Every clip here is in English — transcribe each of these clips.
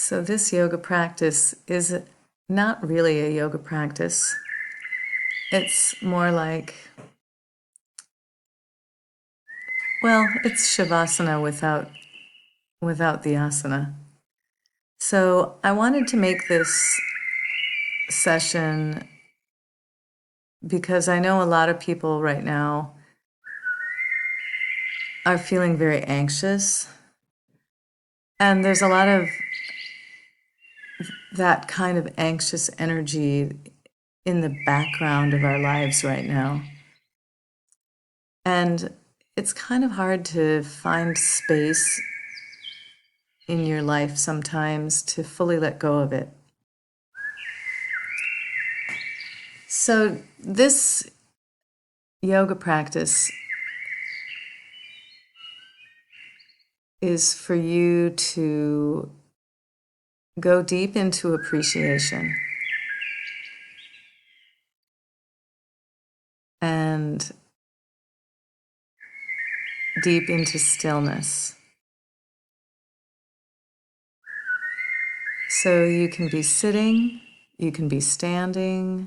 So this yoga practice is not really a yoga practice. It's more like, well, it's Shavasana without the asana. So I wanted to make this session because I know a lot of people right now are feeling very anxious. And there's a lot of that kind of anxious energy in the background of our lives right now. And it's kind of hard to find space in your life sometimes to fully let go of it. So this yoga practice is for you to go deep into appreciation and deep into stillness. So you can be sitting, you can be standing,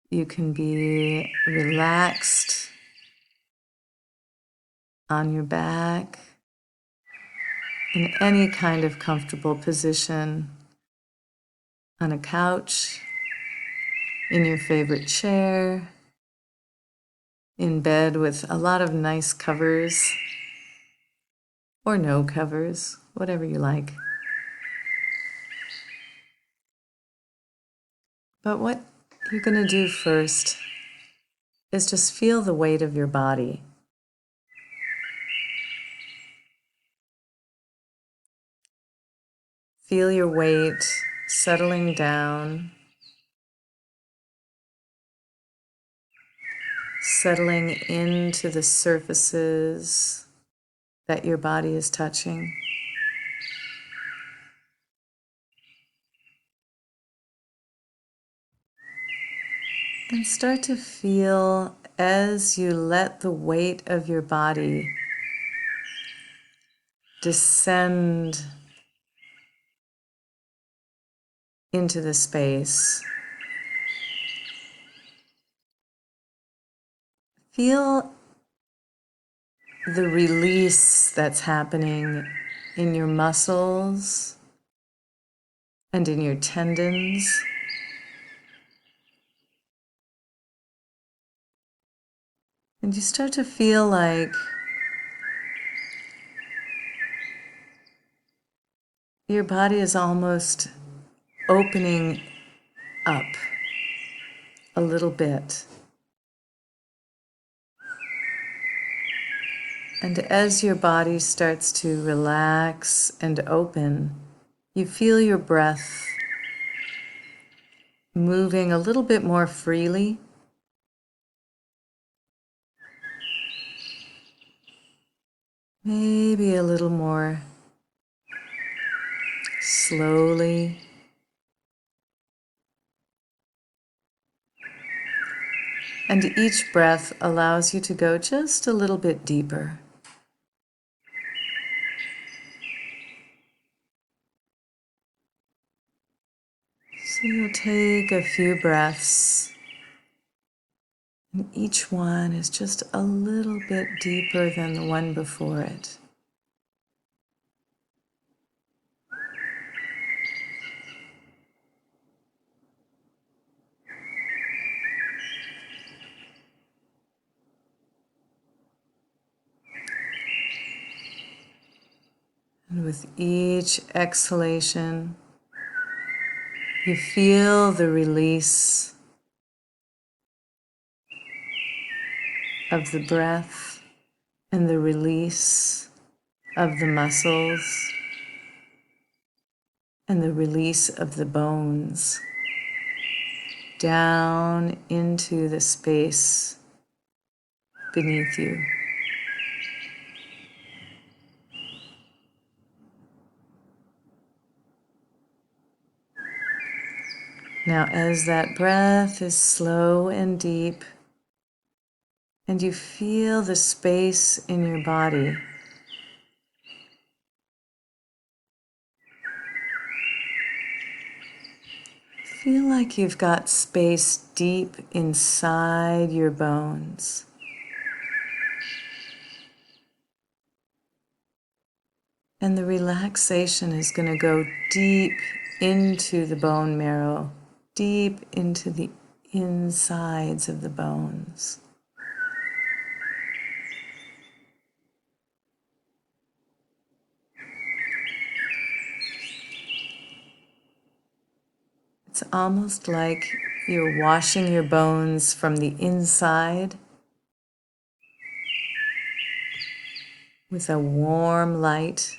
you can be relaxed on your back in any kind of comfortable position, on a couch, in your favorite chair, in bed with a lot of nice covers or no covers, whatever you like. But what you're going to do first is just feel the weight of your body. Feel your weight settling down, settling into the surfaces that your body is touching. And start to feel as you let the weight of your body descend into the space. Feel the release that's happening in your muscles and in your tendons. And you start to feel like your body is almost opening up a little bit. And as your body starts to relax and open, you feel your breath moving a little bit more freely. Maybe a little more slowly. And each breath allows you to go just a little bit deeper. So you'll take a few breaths, and each one is just a little bit deeper than the one before it. And with each exhalation, you feel the release of the breath and the release of the muscles and the release of the bones down into the space beneath you. Now, as that breath is slow and deep, and you feel the space in your body, Feel like you've got space deep inside your bones. And the relaxation is going to go deep into the bone marrow, deep into the insides of the bones. It's almost like you're washing your bones from the inside with a warm light.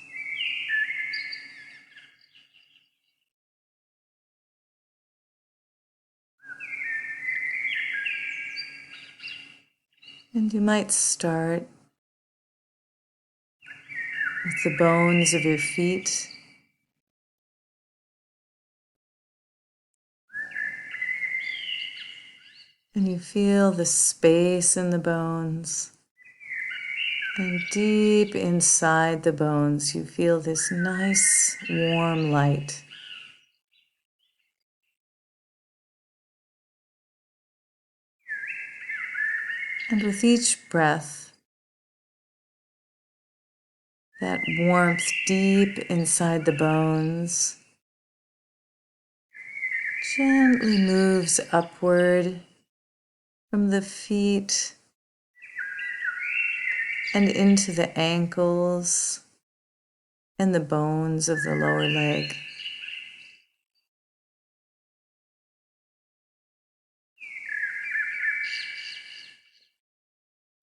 And you might start with the bones of your feet. And you feel the space in the bones. And deep inside the bones, you feel this nice warm light. And with each breath, that warmth deep inside the bones gently moves upward from the feet and into the ankles and the bones of the lower leg.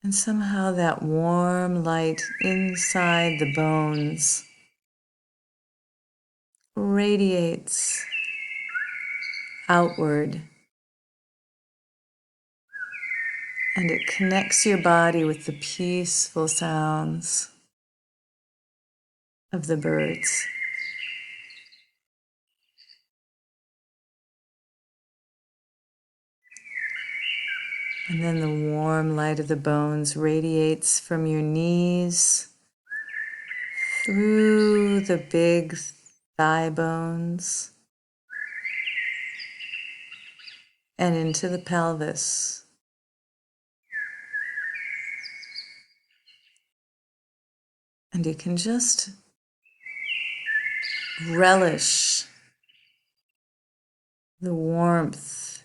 And somehow that warm light inside the bones radiates outward, and it connects your body with the peaceful sounds of the birds. And then the warm light of the bones radiates from your knees through the big thigh bones and into the pelvis. And you can just relish the warmth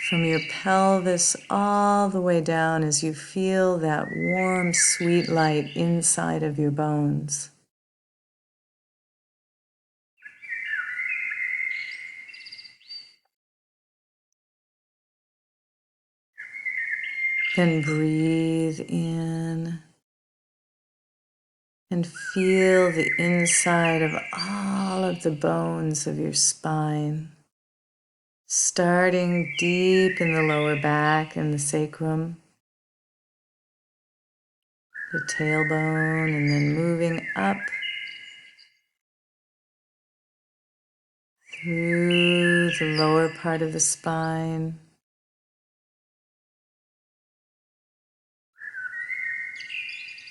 from your pelvis all the way down as you feel that warm, sweet light inside of your bones. Then breathe in and feel the inside of all of the bones of your spine, starting deep in the lower back and the sacrum, the tailbone, and then moving up through the lower part of the spine,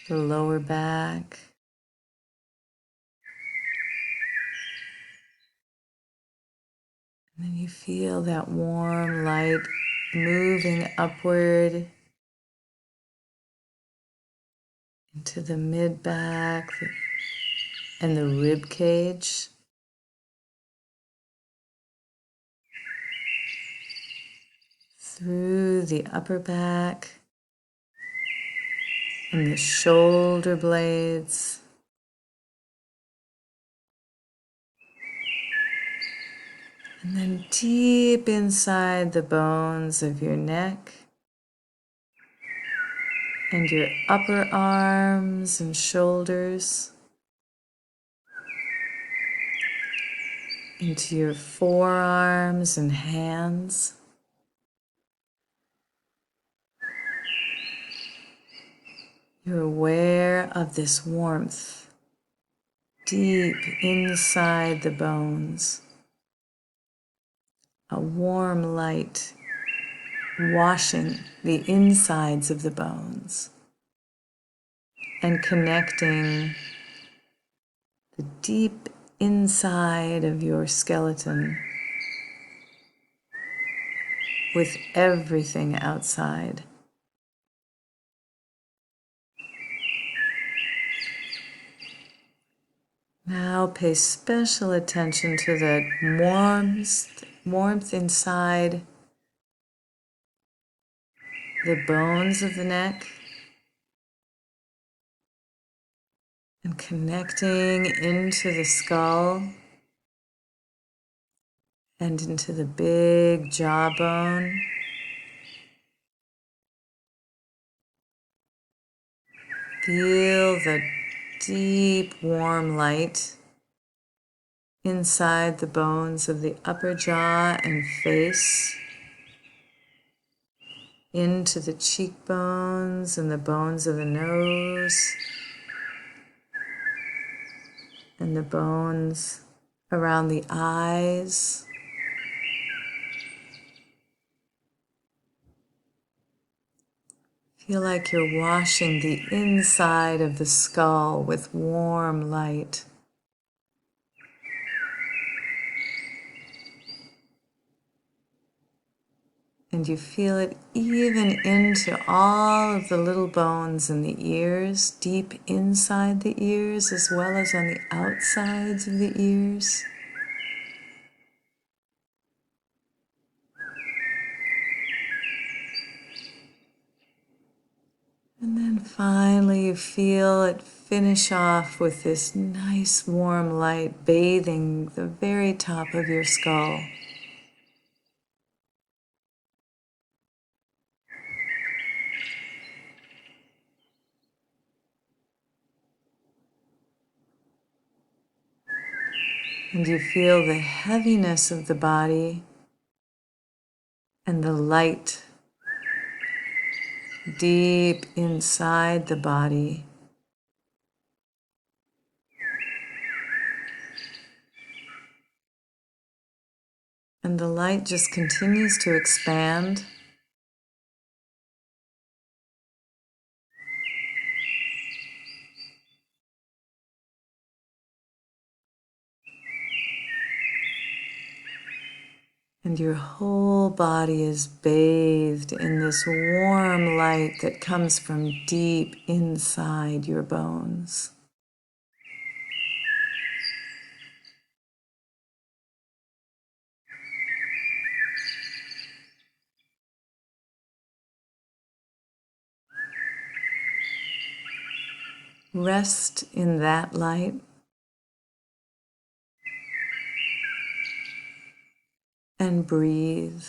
the lower back, and then you feel that warm light moving upward into the mid-back and the rib cage. Through the upper back and the shoulder blades. And then deep inside the bones of your neck and your upper arms and shoulders, into your forearms and hands. You're aware of this warmth deep inside the bones, a warm light washing the insides of the bones and connecting the deep inside of your skeleton with everything outside. Now pay special attention to the warmth inside the bones of the neck and connecting into the skull and into the big jawbone. Feel the deep, warm light inside the bones of the upper jaw and face, into the cheekbones and the bones of the nose, and the bones around the eyes. Feel like you're washing the inside of the skull with warm light. And you feel it even into all of the little bones in the ears, deep inside the ears, as well as on the outsides of the ears. And then finally you feel it finish off with this nice warm light bathing the very top of your skull. And you feel the heaviness of the body and the light deep inside the body. And the light just continues to expand. And your whole body is bathed in this warm light that comes from deep inside your bones. Rest in that light. And breathe.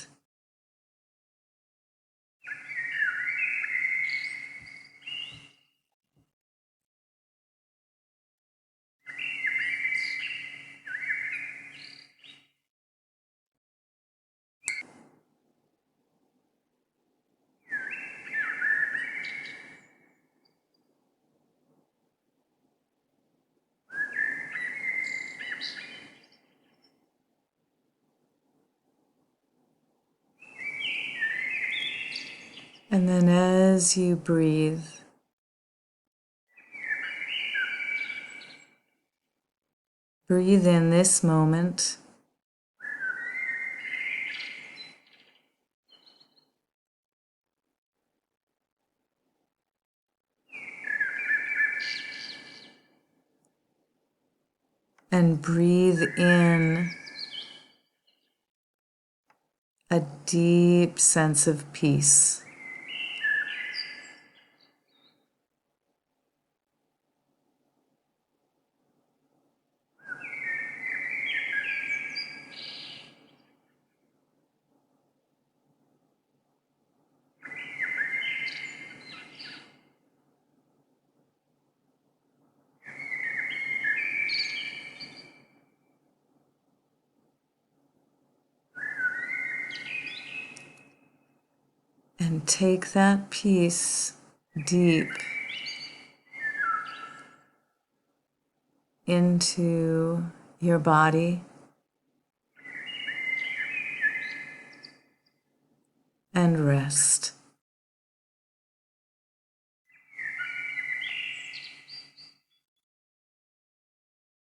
And then as you breathe, breathe in this moment. And breathe in a deep sense of peace. And take that peace deep into your body and rest.